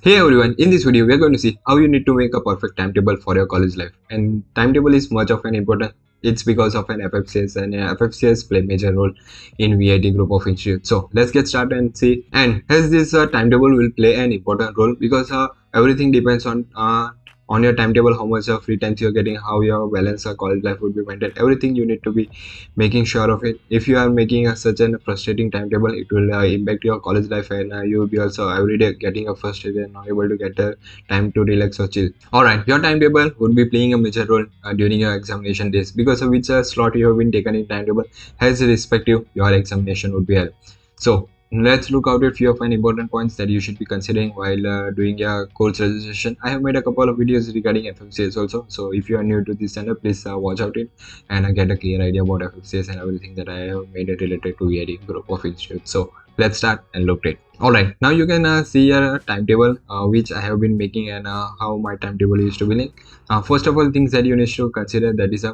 Hey everyone, in this video we are going to see how you need to make a perfect timetable for your college life. And timetable is much of an important, it's because of an FFCS, and FFCS play major role in VIT group of institutes. So let's get started and see. And as this timetable will play an important role because everything depends on your timetable, how much free time you're getting, how your balance college life would be maintained. Everything you need to be making sure of it. If you are making such a frustrating timetable, it will impact your college life, and you will be also every day getting a frustrated and not able to get the time to relax or chill. All right, your timetable would be playing a major role during your examination days because of which slot you have been taken in timetable has respective your examination would be held. So let's look out a few of an important points that you should be considering while doing your course registration. I have made a couple of videos regarding FFCS also, so if you are new to this channel, please watch out it and get a clear idea about FFCS and everything that I have made it related to VIT group of institutes. So let's start and look at it. Alright, now you can see your timetable which I have been making, and how my timetable used to be linked. First of all, things that you need to consider, that is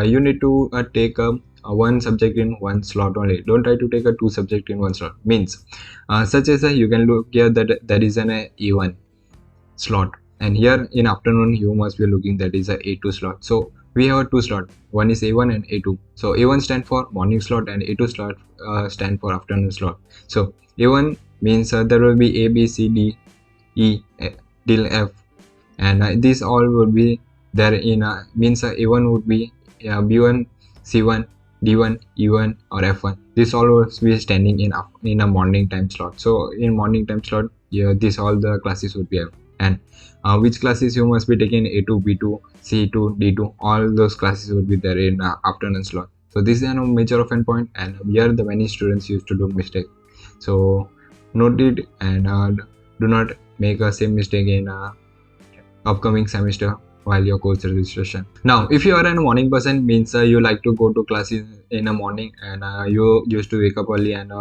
you need to take one subject in one slot only. Don't try to take a two subject in one slot. Means such as you can look here that there is an E1 slot, and here in afternoon you must be looking that is a A2 slot. So we have a two slot, one is A1 and A2. So A1 stand for morning slot and A2 slot stand for afternoon slot. So A1 means there will be A, B, C, D, E till F, and these all would be there in means A1 would be B1, C1, D1, E1 or F1. This all will be standing in a morning time slot. So in morning time slot, yeah, this all the classes would be have. And which classes you must be taking, A2, B2, C2, D2, all those classes would be there in afternoon slot. So this is a major of an point, and here the many students used to do mistake. So note it and do not make a same mistake in upcoming semester while your course registration. Now if you are a morning person, means you like to go to classes in the morning, and you used to wake up early and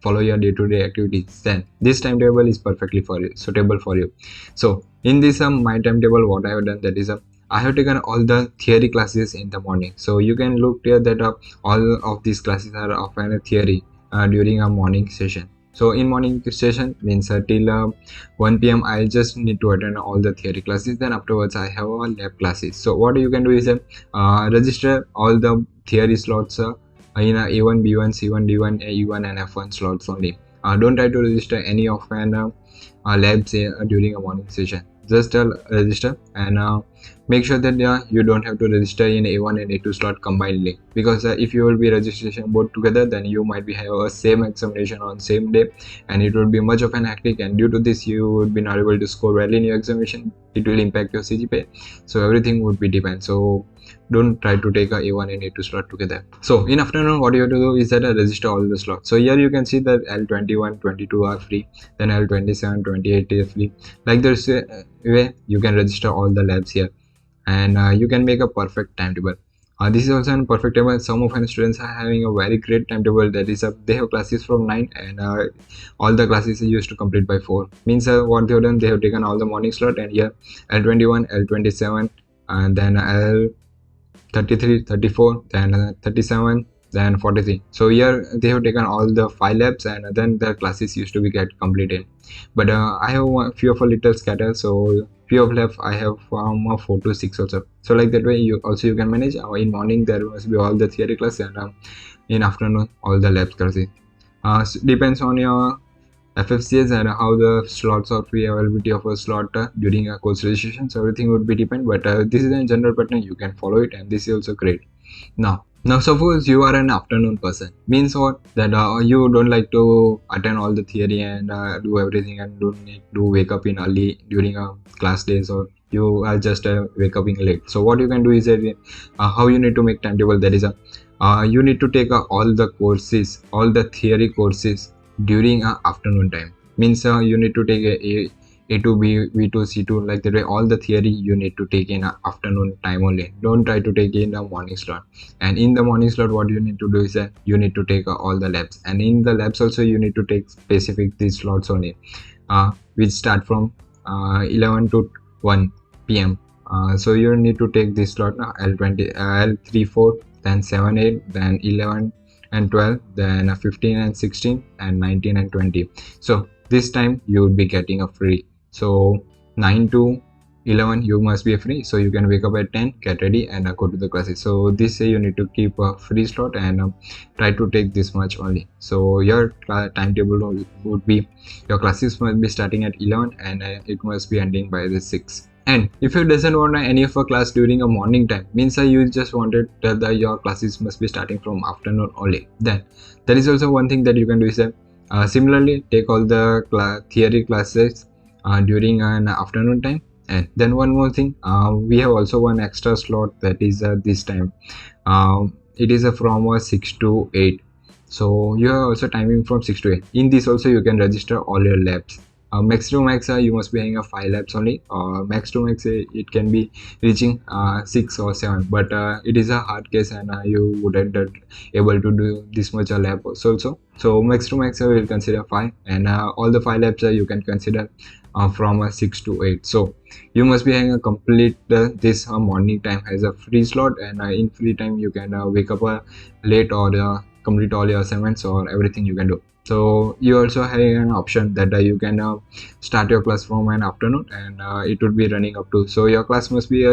follow your day-to-day activities, then this timetable is perfectly for you, suitable for you. So in this my timetable, what I have done, that is I have taken all the theory classes in the morning. So you can look here that all of these classes are of a theory during a morning session. So in morning session means till 1 p.m. I just need to attend all the theory classes. Then afterwards I have all lab classes. So what you can do is register all the theory slots in A1, B1, C1, D1, E1 and F1 slots only. Don't try to register any of an labs during a morning session. Just register and make sure that you don't have to register in A1 and A2 slot combinedly, because if you will be registration both together, then you might be have a same examination on same day, and it would be much of an hectic, and due to this you would be not able to score well in your examination. It will impact your cgpa, so everything would be depend. So don't try to take a A1 and A2 slot together. So in afternoon, what you have to do is that register all the slots. So here you can see that L21, 22 are free, then L27, 28 is free. Like this way you can register all the labs here, and you can make a perfect timetable. This is also a perfect table. Some of my students are having a very great timetable, that is they have classes from 9 and all the classes are used to complete by 4. Means what they have done, they have taken all the morning slot, and here L21, L27 and then L33, 34, then 37, then 43. So here they have taken all the 5 labs, and then their classes used to be get completed. But I have a few of a little scatter, so few of left I have from 4 to 6 also. So like that way you can manage. In morning there must be all the theory class, and in afternoon all the lab classes. Depends on your FFCS and how the slots or free availability of a slot during a course registration. So everything would be depend, but this is a general pattern, you can follow it, and this is also great. Now suppose you are an afternoon person, means what, that you don't like to attend all the theory and do everything, and don't need to wake up in early during class days, or you are just wake up in late. So what you can do is how you need to make timetable, that is you need to take all the courses, all the theory courses during afternoon time. Means you need to take A2, B2, C2, like that way all the theory you need to take in afternoon time only. Don't try to take in the morning slot. And in the morning slot, what you need to do is you need to take all the labs, and in the labs also you need to take specific these slots only, which start from 11 to 1 p.m. So you need to take this slot L20, L34, then 7, 8, then 11 and 12, then 15 and 16 and 19 and 20. So this time you would be getting a free. So 9 to 11 you must be free, so you can wake up at 10, get ready, and go to the classes. So this say you need to keep a free slot and try to take this much only. So your timetable would be, your classes must be starting at 11 and it must be ending by the 6. And if you doesn't want any of a class during a morning time, means you just wanted that your classes must be starting from afternoon only, then there is also one thing that you can do is that similarly take all the theory classes during an afternoon time. And then one more thing, we have also one extra slot that is this time, it is from 6 to 8. So you have also timing from 6 to 8. In this also you can register all your labs. Max to max you must be having a 5 labs only, or max to max it can be reaching 6 or 7, but it is a hard case and you wouldn't able to do this much a lab also. So max to max will consider 5, and all the 5 labs you can consider from 6 to 8. So you must be having a complete this morning time as a free slot, and in free time you can wake up late or complete all your assignments or everything you can do. So you also have an option that you can start your class from an afternoon, and it would be running up to, so your class must be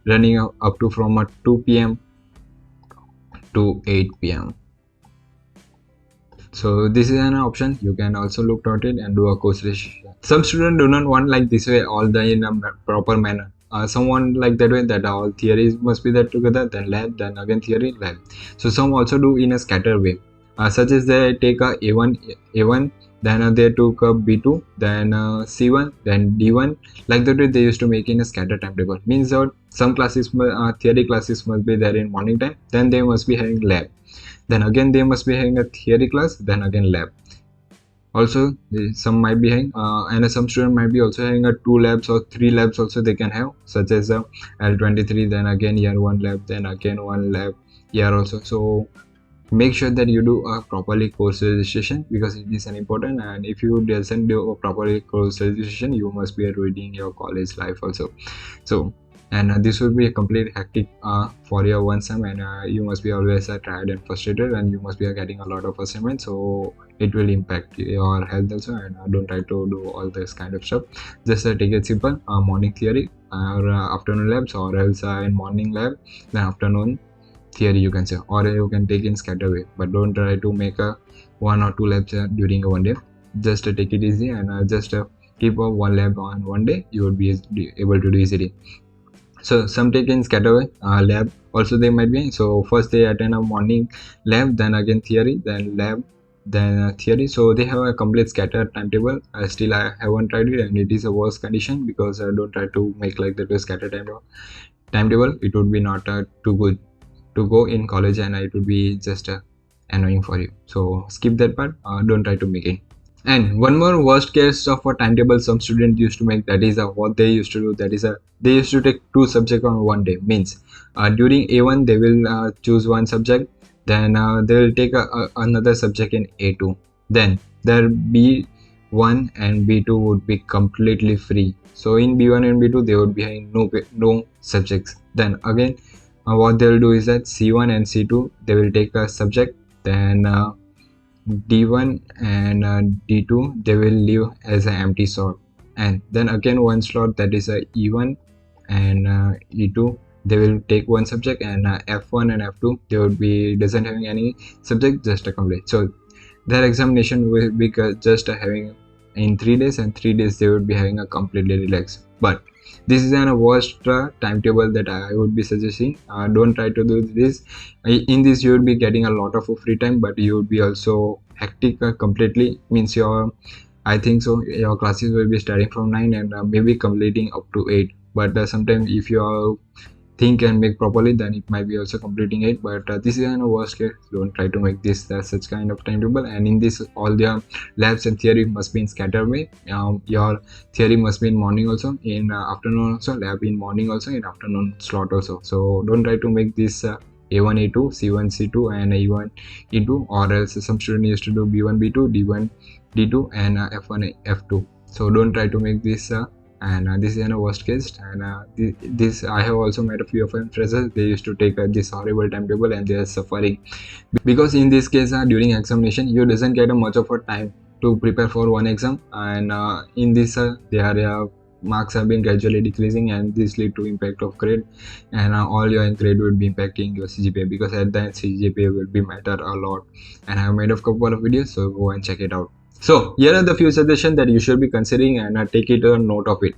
running up to from 2 p.m. to 8 p.m. So this is an option. You can also look at it and do a course registration. Some students do not want like this way, all the in a proper manner. Someone like that way, that all theories must be there together, then lab, then again theory, lab. So some also do in a scatter way, such as they take a A1, then they took a B2, then C1, then D1. Like that way they used to make in a scatter timetable. Means that some classes, theory classes must be there in morning time, then they must be having lab. Then again they must be having a theory class, then again lab. Also some might be having and some student might be also having a 2 labs or 3 labs also they can have, such as L23, then again year 1 lab, then again 1 lab year also. So make sure that you do a properly course registration, because it is an important, and if you doesn't do a properly course registration you must be reading your college life also. So and this will be a complete hectic for your one sem, and you must be always tired and frustrated, and you must be getting a lot of assignments, so it will impact your health also. And don't try to do all this kind of stuff. Just take it simple, morning theory or afternoon labs, or else in morning lab then afternoon theory you can say, or you can take in scatter way, but don't try to make a 1 or 2 labs during a one day. Just take it easy, and just keep a 1 lab on one day, you would be able to do easily. So some take in scatter lab also they might be. So first they attend a morning lab, then again theory, then lab, then theory. So they have a complete scatter timetable. Still I haven't tried it, and it is a worse condition, because I don't try to make like that scatter timetable. It would be not too good to go in college, and it would be just annoying for you. So skip that part, don't try to make it. And one more worst case of a timetable some students used to make, that is what they used to do, that is they used to take 2 subjects on one day. Means during A1 they will choose one subject, then they will take another subject in A2, then their B1 and B2 would be completely free. So in B1 and B2 they would be having no subjects. Then again what they will do is that C1 and C2 they will take a subject, then D1 and D2 they will leave as an empty slot, and then again one slot, that is a E1 and E2 they will take one subject, and F1 and F2 they would be doesn't having any subject, just a complete. So their examination will be just having in 3 days, and 3 days they would be having a completely relaxed. But this is a worst timetable that I would be suggesting. Don't try to do this. In this you would be getting a lot of free time, but you would be also hectic completely. Means I think so your classes will be starting from 9 and maybe completing up to 8. But sometimes if you think and make properly, then it might be also completing 8. But this is a worst case. Don't try to make this such kind of timetable. And in this all their labs and theory must be in scatter way. Your theory must be in morning also, in afternoon also, lab in morning also, in afternoon slot also. So don't try to make this A1 A2 C1 C2 and A1 E2, or else some student used to do B1 B2 D1 D2 and F1 F2. So don't try to make this and this is a worst case. And this I have also met a few of my friends, they used to take this horrible timetable and they are suffering, because in this case during examination you doesn't get much of a time to prepare for one exam, and in this their marks have been gradually decreasing, and this lead to impact of grade, and all your grade will be impacting your CGPA, because at the end CGPA will be matter a lot, and I have made a couple of videos, so go and check it out. So here are the few suggestions that you should be considering, and take it a note of it.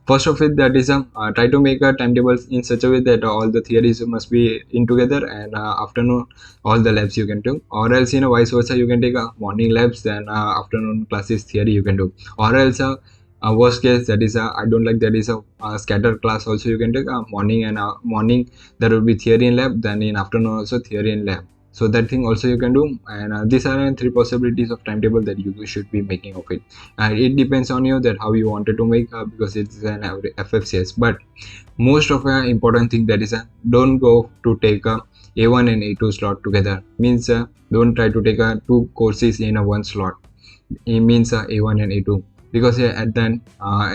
First of it, that is try to make a timetable in such a way that all the theories must be in together, and afternoon all the labs you can do, or else vice versa, you can take morning labs, then afternoon classes theory you can do, or else worst case, that is I don't like, that is a scattered class also you can take morning, and morning there will be theory in lab, then in afternoon also theory in lab. So that thing also you can do, and these are three possibilities of timetable that you should be making of it, and it depends on you that how you wanted to make, because it's an FFCS. But most of the important thing, that is don't go to take a A1 and A2 slot together, means don't try to take two courses in a one slot. It means A1 and A2, because at then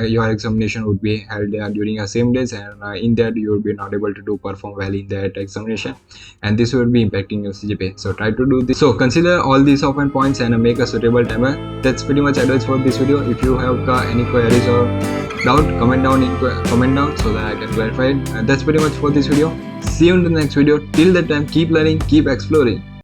your examination would be held during the same days, and in that you will be not able to perform well in that examination, and this will be impacting your CGPA. So try to do this. So consider all these open points and make a suitable timer. That's pretty much advice for this video. If you have any queries or doubt, comment down so that I can clarify it. And that's pretty much for this video. See you in the next video. Till that time, keep learning, keep exploring.